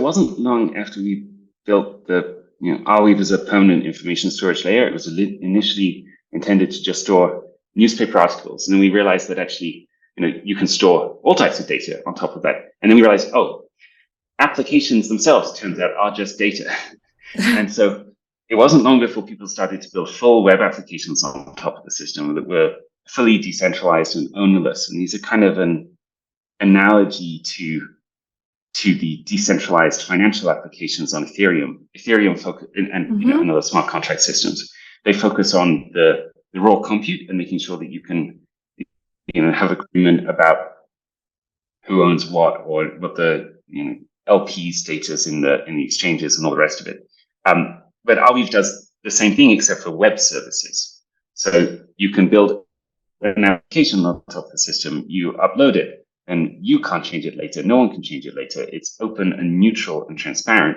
wasn't long after we built Arweave as a permanent information storage layer. It was initially intended to just store newspaper articles. And then we realized that actually, you can store all types of data on top of that. And then we realized, applications themselves, turns out, are just data. And so it wasn't long before people started to build full web applications on top of the system that were fully decentralized and ownerless. And these are kind of an analogy to the decentralized financial applications on Ethereum. Ethereum focus and other smart contract systems. They focus on the raw compute and making sure that you can have agreement about who owns what, or what the LP status in the exchanges and all the rest of it. But Arweave does the same thing except for web services. So you can build an application on top of the system, you upload it, and you can't change it later. No one can change it later. It's open and neutral and transparent.